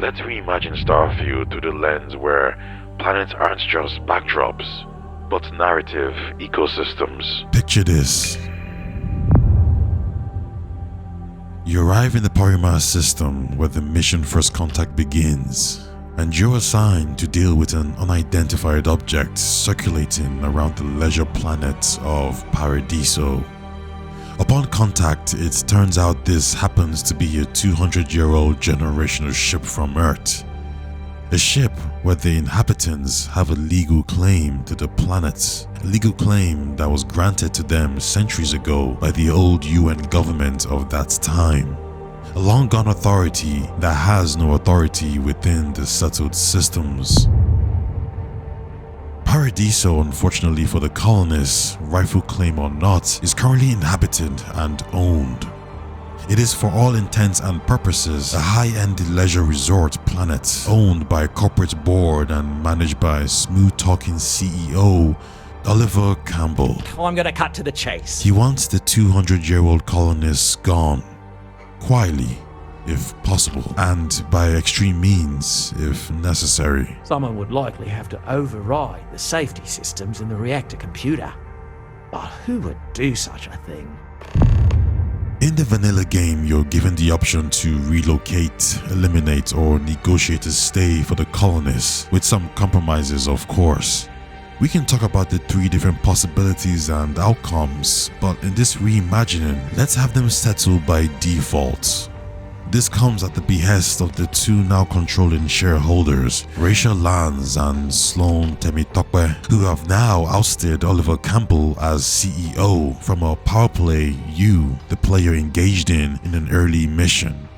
Let's reimagine Starfield through the lens where planets aren't just backdrops, but narrative ecosystems. Picture this. You arrive in the Paradiso system where the mission First Contact begins, and you're assigned to deal with an unidentified object circulating around the leisure planet of Paradiso. Upon contact, it turns out this happens to be a 200-year-old generational ship from Earth. A ship where the inhabitants have a legal claim to the planet, a legal claim that was granted to them centuries ago by the old UN government of that time. A long-gone authority that has no authority within the settled systems. Paradiso, unfortunately for the colonists, rightful claim or not, is currently inhabited and owned. It is for all intents and purposes a high-end leisure resort planet owned by a corporate board and managed by smooth-talking CEO Oliver Campbell. I'm gonna cut to the chase. He wants the 200-year-old colonists gone, quietly, if possible, and by extreme means, if necessary. Someone would likely have to override the safety systems in the reactor computer. But who would do such a thing? In the vanilla game, you're given the option to relocate, eliminate, or negotiate a stay for the colonists, with some compromises of course. We can talk about the 3 different possibilities and outcomes, but in this reimagining, let's have them settled by default. This comes at the behest of the 2 now controlling shareholders, Rachel Lance and Sloan Temitokwe, who have now ousted Oliver Campbell as CEO from a power play the player engaged in an early mission.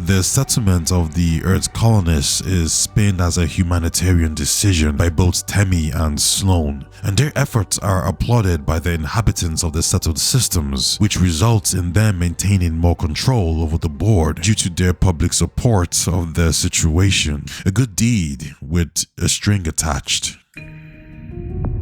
The settlement of the Earth's colonists is spinned as a humanitarian decision by both Temi and Sloan, and their efforts are applauded by the inhabitants of the settled systems, which results in them maintaining more control over the board due to their public support of the situation. A good deed with a string attached.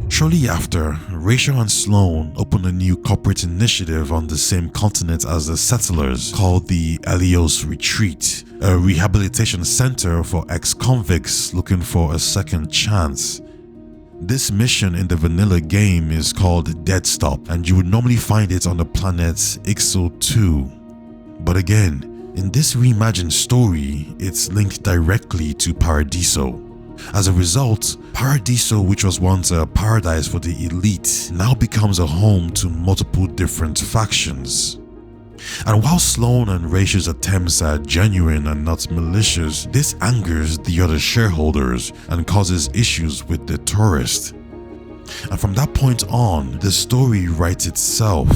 Shortly after, Rachel and Sloan opened a new corporate initiative on the same continent as the settlers called the Eleos Retreat, a rehabilitation center for ex-convicts looking for a second chance. This mission in the vanilla game is called Dead Stop, and you would normally find it on the planet Ixo 2. But again, in this reimagined story, it's linked directly to Paradiso. As a result, Paradiso, which was once a paradise for the elite, now becomes a home to multiple different factions. And while Sloan and Rachel's attempts are genuine and not malicious, this angers the other shareholders and causes issues with the tourist. And from that point on, the story writes itself.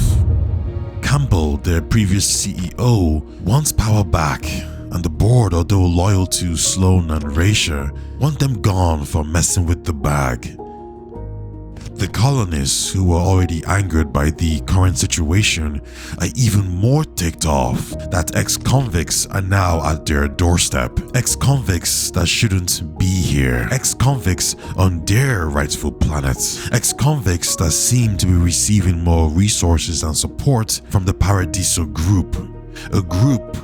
Campbell, the previous CEO, wants power back, and the board, although loyal to Sloan and Rachel, want them gone for messing with the bag. The colonists, who were already angered by the current situation, are even more ticked off that ex-convicts are now at their doorstep. Ex-convicts that shouldn't be here. Ex-convicts on their rightful planet. Ex-convicts that seem to be receiving more resources and support from the Paradiso group. A group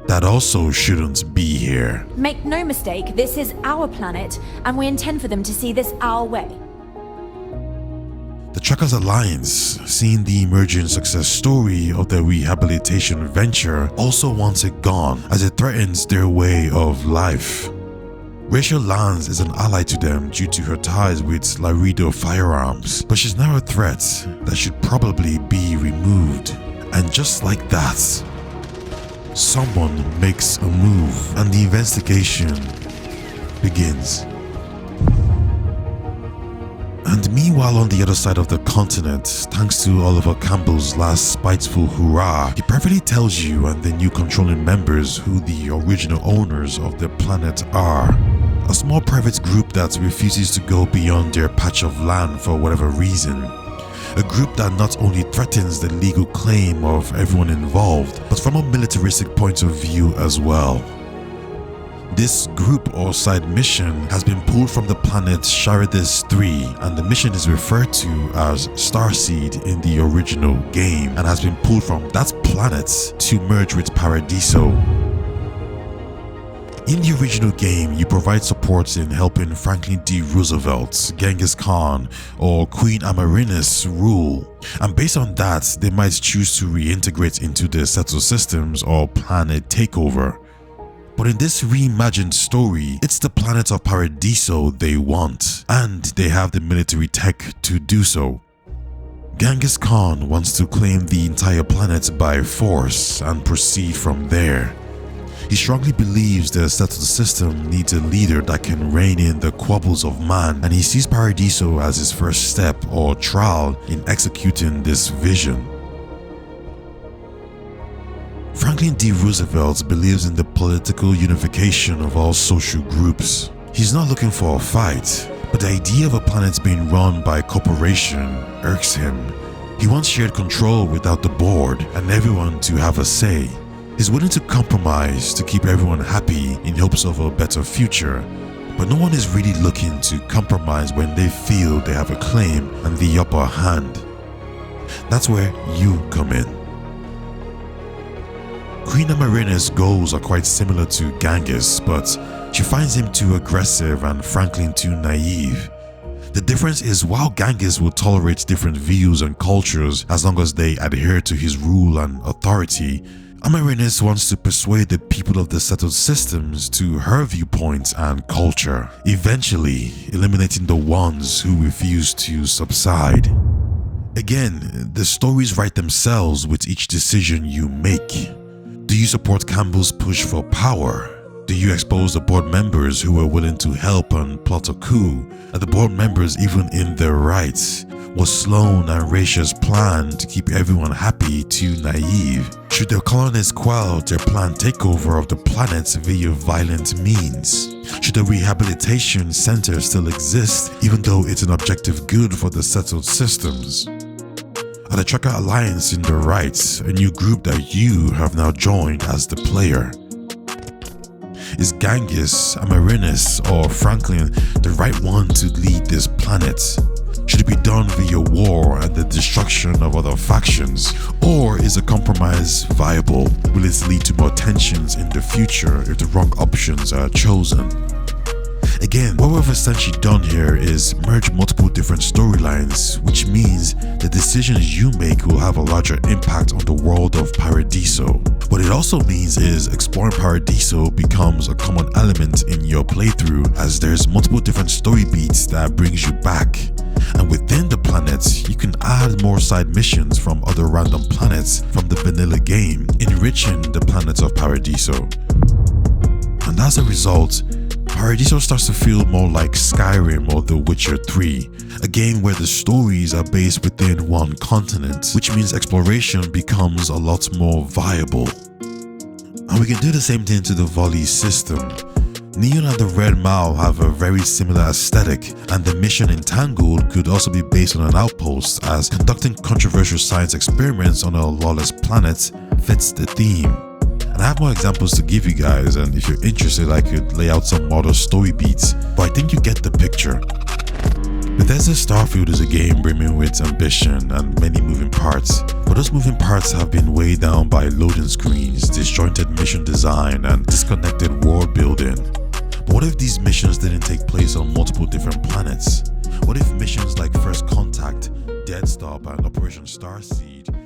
that also shouldn't be here. Make no mistake, this is our planet, and we intend for them to see this our way. The Truckers Alliance, seeing the emerging success story of their rehabilitation venture, also wants it gone as it threatens their way of life. Rachel Lance is an ally to them due to her ties with Laredo Firearms, but she's now a threat that should probably be removed. And just like that, someone makes a move and the investigation begins. And meanwhile, on the other side of the continent, thanks to Oliver Campbell's last spiteful hurrah, he perfectly tells you and the new controlling members who the original owners of the planet are. A small private group that refuses to go beyond their patch of land for whatever reason. A group that not only threatens the legal claim of everyone involved, but from a militaristic point of view as well. This group or side mission has been pulled from the planet Charidus 3, and the mission is referred to as Starseed in the original game, and has been pulled from that planet to merge with Paradiso. In the original game, you provide support in helping Franklin D. Roosevelt, Genghis Khan, or Queen Amarinis rule, and based on that, they might choose to reintegrate into the settled systems or plan a takeover. But in this reimagined story, it's the planet of Paradiso they want, and they have the military tech to do so. Genghis Khan wants to claim the entire planet by force and proceed from there. He strongly believes the settled system needs a leader that can rein in the quabbles of man, and he sees Paradiso as his first step or trial in executing this vision. Franklin D. Roosevelt believes in the political unification of all social groups. He's not looking for a fight, but the idea of a planet being run by a corporation irks him. He wants shared control without the board and everyone to have a say. He's willing to compromise to keep everyone happy in hopes of a better future, but no one is really looking to compromise when they feel they have a claim and the upper hand. That's where you come in. Queen Amarinis' goals are quite similar to Genghis, but she finds him too aggressive and Franklin too naive. The difference is, while Genghis will tolerate different views and cultures as long as they adhere to his rule and authority, Amarinis wants to persuade the people of the settled systems to her viewpoint and culture, eventually eliminating the ones who refuse to subside. Again, the stories write themselves with each decision you make. Do you support Campbell's push for power? Do you expose the board members who were willing to help and plot a coup? Are the board members even in their rights? Was Sloan and Ratia's plan to keep everyone happy too naive? Should the colonists quell their planned takeover of the planet via violent means? Should a rehabilitation center still exist even though it's an objective good for the settled systems? Are the Tracker Alliance in the right, a new group that you have now joined as the player? Is Genghis, Amarinis, or Franklin the right one to lead this planet? Should it be done via war and the destruction of other factions? Or is a compromise viable? Will it lead to more tensions in the future if the wrong options are chosen? Again, what we've essentially done here is merge multiple different storylines, which means the decisions you make will have a larger impact on the world of Paradiso. What it also means is exploring Paradiso becomes a common element in your playthrough, as there's multiple different story beats that brings you back. And within the planet, you can add more side missions from other random planets from the vanilla game, enriching the planet of Paradiso. And as a result, Paradiso starts to feel more like Skyrim or The Witcher 3, a game where the stories are based within one continent, which means exploration becomes a lot more viable. And we can do the same thing to the volley system. Neon and the Red Mao have a very similar aesthetic, and the mission Entangled could also be based on an outpost, as conducting controversial science experiments on a lawless planet fits the theme. And I have more examples to give you guys, and if you're interested I could lay out some other story beats, but I think you get the picture. Bethesda Starfield is a game brimming with ambition and many moving parts, but those moving parts have been weighed down by loading screens, disjointed mission design, and disconnected world building. But what if these missions didn't take place on multiple different planets? What if missions like First Contact, Dead Stop, and Operation Starseed